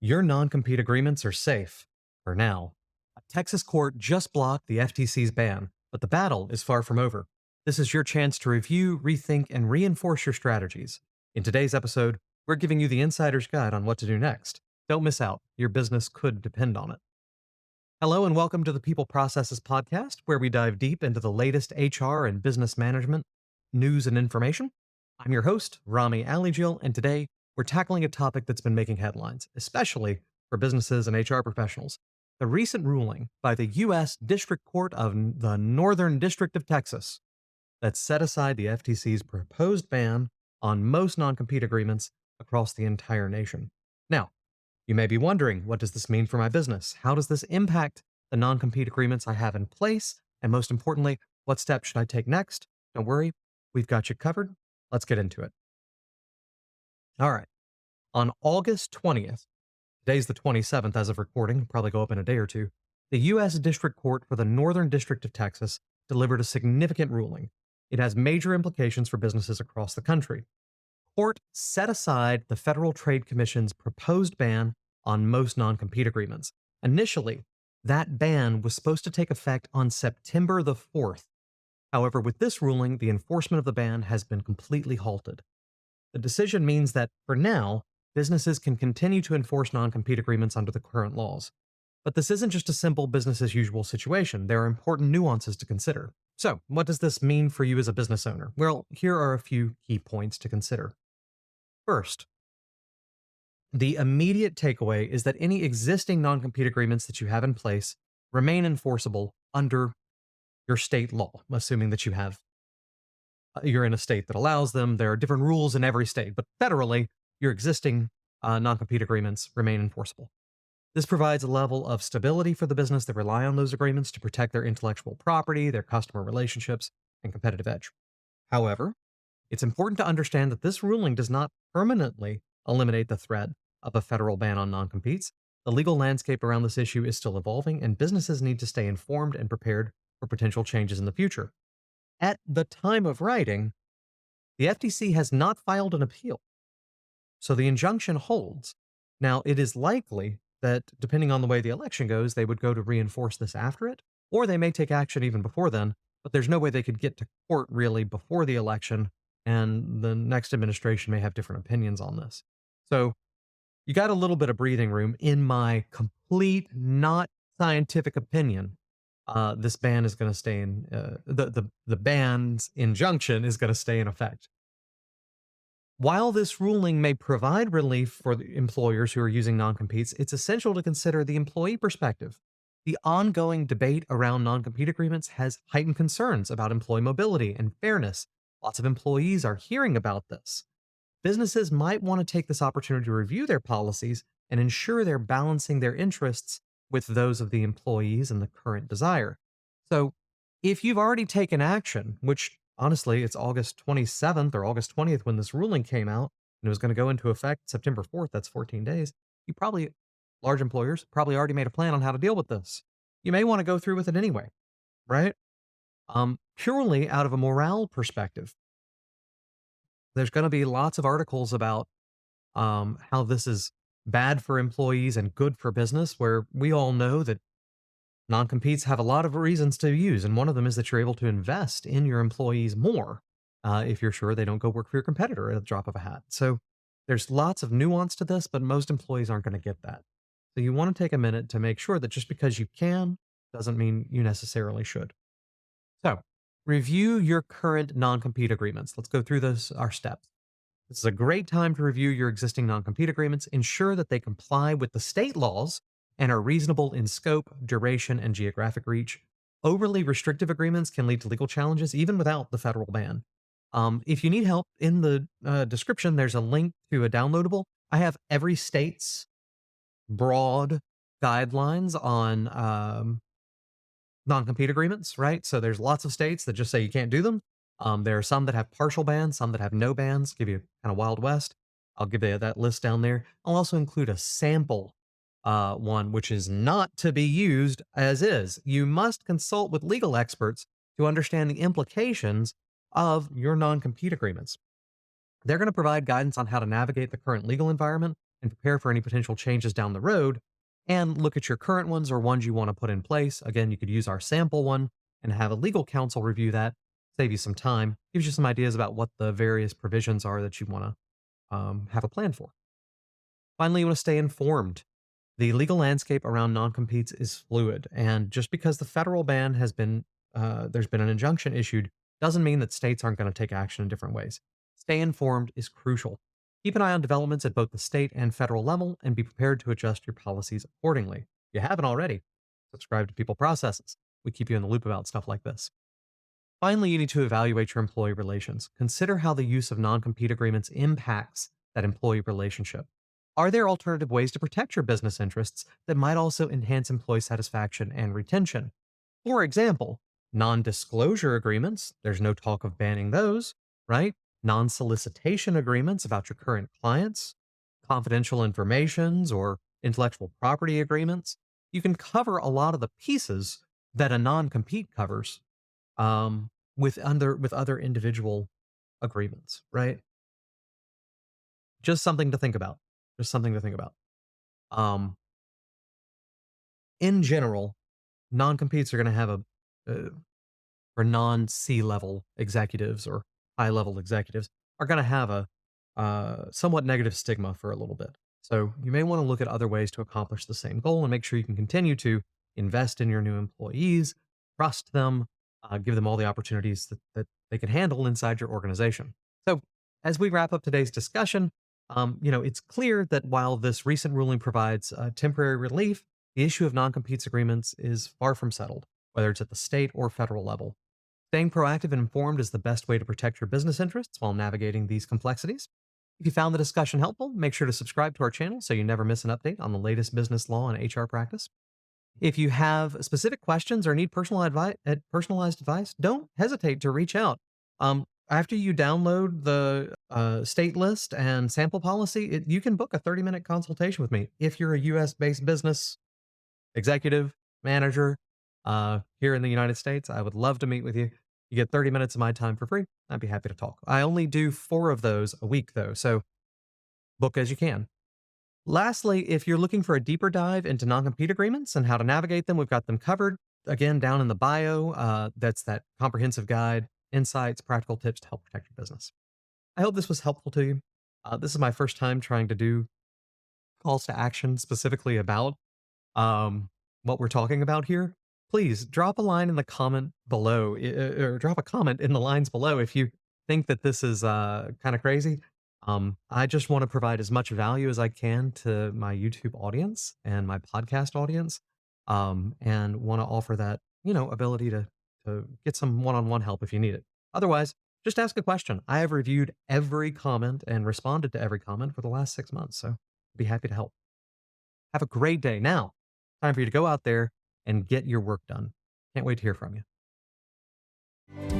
Your non-compete agreements are safe. For now. A Texas court just blocked the FTC's ban, but the battle is far from over. This is your chance to review, rethink, and reinforce your strategies. In today's episode, we're giving you the insider's guide on what to do next. Don't miss out. Your business could depend on it. Hello, and welcome to the People Processes podcast, where we dive deep into the latest HR and business management news and information. I'm your host, Rami Alijil, and today we're tackling a topic that's been making headlines, especially for businesses and HR professionals. The recent ruling by the U.S. District Court of the Northern District of Texas that set aside the FTC's proposed ban on most non-compete agreements across the entire nation. Now, you may be wondering, what does this mean for my business? How does this impact the non-compete agreements I have in place? And most importantly, what steps should I take next? Don't worry, we've got you covered. Let's get into it. All right. On August 20th, today's the 27th as of recording, probably go up in a day or two, the U.S. District Court for the Northern District of Texas delivered a significant ruling. It has major implications for businesses across the country. Court set aside the Federal Trade Commission's proposed ban on most non-compete agreements. Initially, that ban was supposed to take effect on September the 4th. However, with this ruling, the enforcement of the ban has been completely halted. The decision means that, for now, businesses can continue to enforce non-compete agreements under the current laws. But this isn't just a simple business as usual situation. There are important nuances to consider. So, what does this mean for you as a business owner? Well, here are a few key points to consider. First, the immediate takeaway is that any existing non-compete agreements that you have in place remain enforceable under your state law, assuming that you're in a state that allows them. There are different rules in every state, but federally, your existing non-compete agreements remain enforceable. This provides a level of stability for the business that rely on those agreements to protect their intellectual property, their customer relationships, and competitive edge. However, it's important to understand that this ruling does not permanently eliminate the threat of a federal ban on non-competes. The legal landscape around this issue is still evolving, and businesses need to stay informed and prepared for potential changes in the future. At the time of writing, the FTC has not filed an appeal, so the injunction holds. Now, it is likely that, depending on the way the election goes, they would go to reinforce this after it, or they may take action even before then, but there's no way they could get to court really before the election, and the next administration may have different opinions on this. So you got a little bit of breathing room. In my complete, not scientific opinion, this ban is going to stay in, the ban's injunction is going to stay in effect. While this ruling may provide relief for the employers who are using non-competes, it's essential to consider the employee perspective. The ongoing debate around non-compete agreements has heightened concerns about employee mobility and fairness. Lots of employees are hearing about this. Businesses might want to take this opportunity to review their policies and ensure they're balancing their interests with those of the employees and the current desire. So, if you've already taken action, which honestly, it's August 27th or August 20th when this ruling came out, and it was going to go into effect September 4th, that's 14 days, large employers probably already made a plan on how to deal with this. You may want to go through with it anyway, right? Purely out of a morale perspective, there's going to be lots of articles about how this is bad for employees and good for business, where we all know that non-competes have a lot of reasons to use, and one of them is that you're able to invest in your employees more if you're sure they don't go work for your competitor at a drop of a hat. So there's lots of nuance to this, but most employees aren't going to get that. So you want to take a minute to make sure that just because you can doesn't mean you necessarily should. So review your current non-compete agreements. Let's go through our steps. This is a great time to review your existing non-compete agreements. Ensure that they comply with the state laws and are reasonable in scope, duration, and geographic reach. Overly restrictive agreements can lead to legal challenges even without the federal ban. If you need help, in the description, there's a link to a downloadable. I have every state's broad guidelines on non-compete agreements, right? So there's lots of states that just say you can't do them. There are some that have partial bans, some that have no bans, give you kind of Wild West. I'll give you that list down there. I'll also include a sample one, which is not to be used as is. You must consult with legal experts to understand the implications of your non-compete agreements. They're going to provide guidance on how to navigate the current legal environment and prepare for any potential changes down the road, and look at your current ones or ones you want to put in place. Again, you could use our sample one and have a legal counsel review that, save you some time, gives you some ideas about what the various provisions are that you want to have a plan for. Finally, you want to stay informed. The legal landscape around non-competes is fluid, and just because the federal ban has been, there's been an injunction issued, doesn't mean that states aren't going to take action in different ways. Stay informed is crucial. Keep an eye on developments at both the state and federal level, and be prepared to adjust your policies accordingly. If you haven't already, subscribe to People Processes. We keep you in the loop about stuff like this. Finally, you need to evaluate your employee relations. Consider how the use of non compete agreements impacts that employee relationship. Are there alternative ways to protect your business interests that might also enhance employee satisfaction and retention? For example, non disclosure agreements, there's no talk of banning those, right? Non solicitation agreements about your current clients, confidential informations, or intellectual property agreements. You can cover a lot of the pieces that a non compete covers with other individual agreements, right? Just something to think about. Just something to think about. Um, in general, non competes are going to have uh, for non C level executives or high level executives are going to have a somewhat negative stigma for a little bit. So you may want to look at other ways to accomplish the same goal and make sure you can continue to invest in your new employees, trust them, give them all the opportunities that they can handle inside your organization. So as we wrap up today's discussion, it's clear that while this recent ruling provides temporary relief, the issue of non-competes agreements is far from settled, whether it's at the state or federal level. Staying proactive and informed is the best way to protect your business interests while navigating these complexities. If you found the discussion helpful, make sure to subscribe to our channel so you never miss an update on the latest business law and HR practice. If you have specific questions or need personalized advice, don't hesitate to reach out. After you download the state list and sample policy, you can book a 30-minute consultation with me. If you're a US based business, executive, manager here in the United States, I would love to meet with you. You get 30 minutes of my time for free. I'd be happy to talk. I only do 4 of those a week, though, so book as you can. Lastly, if you're looking for a deeper dive into non compete agreements and how to navigate them, we've got them covered. Again, down in the bio, that's that comprehensive guide, insights, practical tips to help protect your business. I hope this was helpful to you. This is my first time trying to do calls to action specifically about um, what we're talking about here, please drop a line in the comment below, or drop a comment in the lines below if you think that this is kind of crazy. I just want to provide as much value as I can to my YouTube audience and my podcast audience, and want to offer that ability to get some one-on-one help if you need it. Otherwise, just ask a question. I have reviewed every comment and responded to every comment for the last 6 months, so I'd be happy to help. Have a great day. Now, time for you to go out there and get your work done. Can't wait to hear from you.